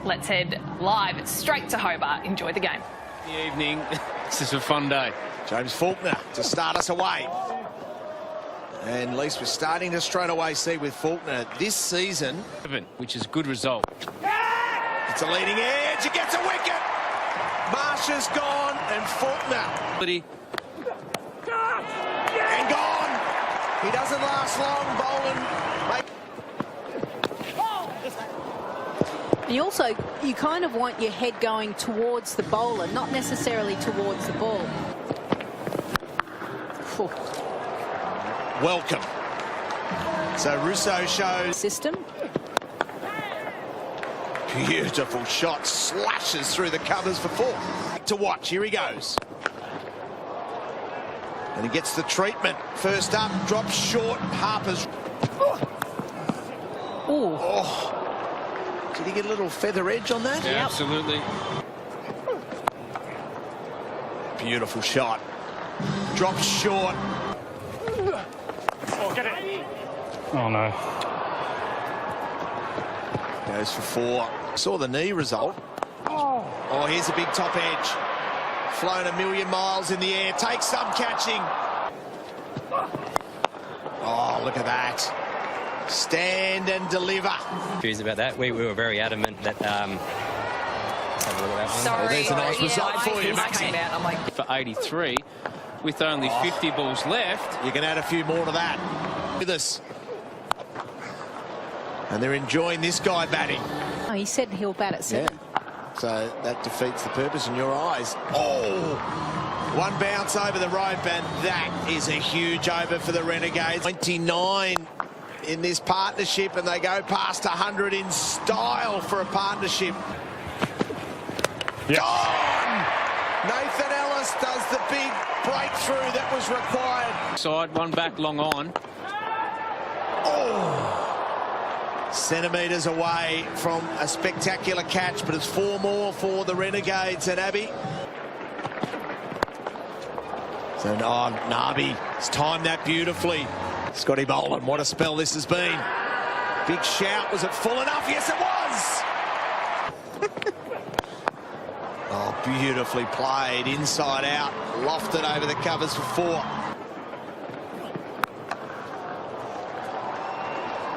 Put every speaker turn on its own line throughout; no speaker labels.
Let's head live straight to Hobart. Enjoy the game.
The evening. This is a fun day.
James Faulkner to start us away. And at least we're starting to straight away see with Faulkner this season.
Which is a good result.
It's a leading edge. It gets a wicket. Marsh's gone and Faulkner. And gone. He doesn't last long. Boland.
You kind of want your head going towards the bowler, not necessarily towards the ball.
Welcome. So Russo shows
System.
Beautiful shot, slashes through the covers for four. To watch, here he goes. And he gets the treatment. First up, drops short, Harper's. Oh. Did he get a little feather edge on that?
Yeah, yep. Absolutely.
Beautiful shot. Drops short.
Oh, get it. Oh, no.
Goes for four. Saw the knee result. Oh, here's a big top edge. Flown a million miles in the air. Takes some catching. Oh, look at that. Stand and deliver.
Confused about that. We were very adamant that.
Sorry.
There's a nice result for you, Maxie.
For 83, with only 50 balls left.
You can add a few more to that. With us. And they're enjoying this guy batting.
Oh, he said he'll bat at 7.
Yeah. So that defeats the purpose in your eyes. Oh! One bounce over the rope, and that is a huge over for the Renegades. 29 in this partnership, and they go past 100 in style for a partnership.
Yep.
Gone! Nathan Ellis does the big breakthrough that was required.
Side, one back, long on.
Oh! Centimetres away from a spectacular catch, but it's 4 more for the Renegades and Abbey. So Nabi has timed that beautifully. Scotty Boland, what a spell this has been. Big shout, was it full enough? Yes, it was! Oh, beautifully played, inside out, lofted over the covers for 4.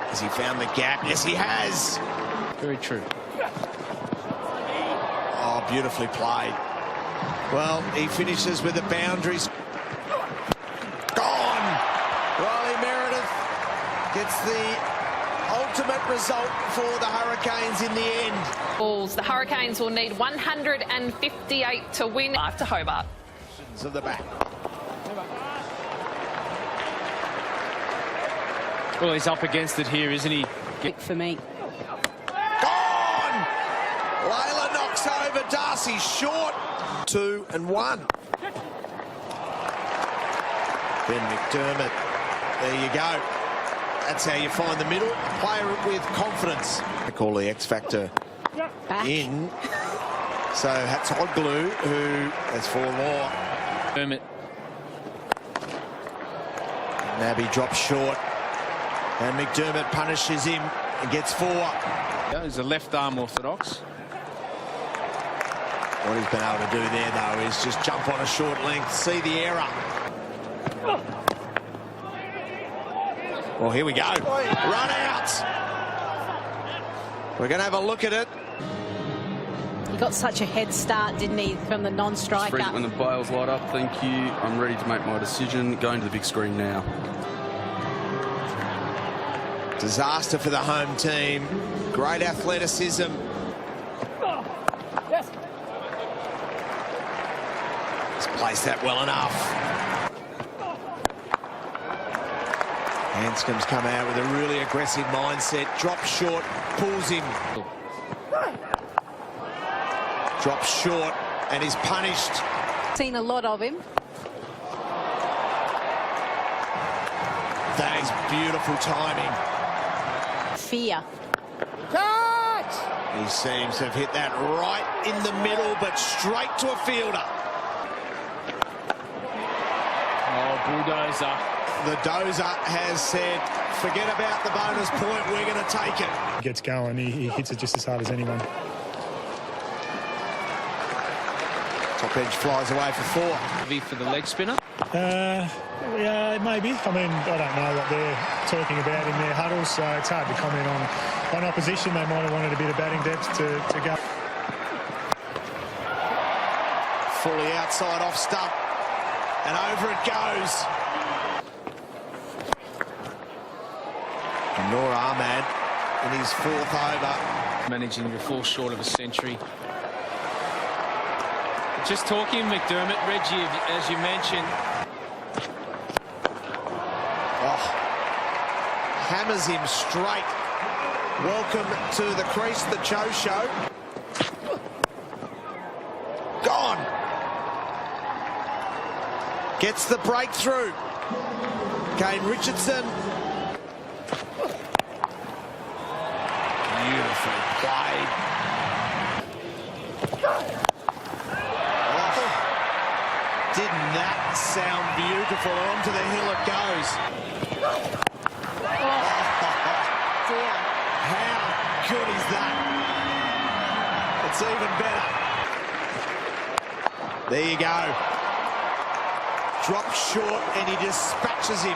Has he found the gap? Yes, he has.
Very true.
Oh, beautifully played. Well, he finishes with the boundaries. Gone! Riley Meredith gets the ultimate result for the Hurricanes in the end.
Balls. The Hurricanes will need 158 to win. Live to Hobart.
Of the back.
Well, he's up against it here, isn't he?
For me.
Gone! Layla knocks over Darcy short. 2 and 1. Ben McDermott. There you go. That's how you find the middle. A player with confidence. I call the X Factor
Back.
in. So Hatzoglu, who has 4 more.
McDermott.
Nabby drops short. And McDermott punishes him and gets 4.
He's a left arm orthodox.
What he's been able to do there, though, is just jump on a short length, see the error. Well, here we go. Run out. We're going to have a look at it.
He got such a head start, didn't he, from the non-striker?
When the bails light up, thank you. I'm ready to make my decision. Going to the big screen now.
Disaster for the home team. Great athleticism.
Yes.
He's placed that well enough. Hanscom's come out with a really aggressive mindset. Drops short, pulls him. Drops short and is punished.
Seen a lot of him.
That is beautiful timing.
Fear.
Catch!
He seems to have hit that right in the middle, but straight to a fielder.
Oh, bulldozer.
The dozer has said, forget about the bonus point, we're going to take it.
Gets going, he hits it just as hard as anyone.
Top edge flies away for 4.
Heavy for the leg spinner.
Yeah, maybe. I mean, I don't know what they're talking about in their huddles, so it's hard to comment on opposition. They might have wanted a bit of batting depth to go.
Fully outside off stump, and over it goes. And Noor Ahmad in his 4th over.
Managing to fall short of a century. Just talking McDermott, Reggie, as you mentioned.
Oh, hammers him straight. Welcome to the crease, the Cho Show. Gone. Gets the breakthrough. Kane Richardson. Beautifully played. Oh, didn't that sound beautiful? Onto the hill it goes.
Oh, dear.
How good is that? It's even better. There you go. Drops short and he dispatches him.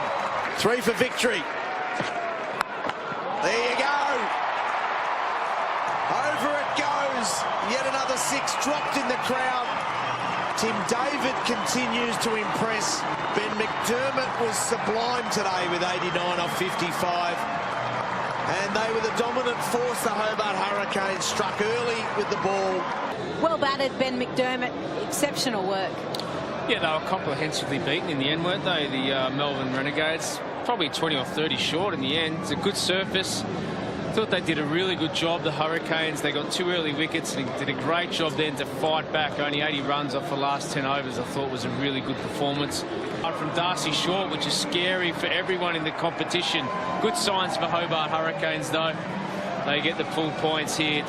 3 for victory. There you go. Over it goes. Yet another 6 dropped in the crowd. Tim David continues to impress. Ben McDermott was sublime today with 89 off 55. And they were the dominant force. The Hobart Hurricanes struck early with the ball.
Well batted, Ben McDermott. Exceptional work.
Yeah, they were comprehensively beaten in the end, weren't they? The Melbourne Renegades. Probably 20 or 30 short in the end. It's a good surface. Thought they did a really good job, the Hurricanes. They got 2 early wickets and did a great job then to fight back. Only 80 runs off the last 10 overs, I thought was a really good performance. From Darcy Short, which is scary for everyone in the competition. Good signs for Hobart Hurricanes, though. They get the full points here.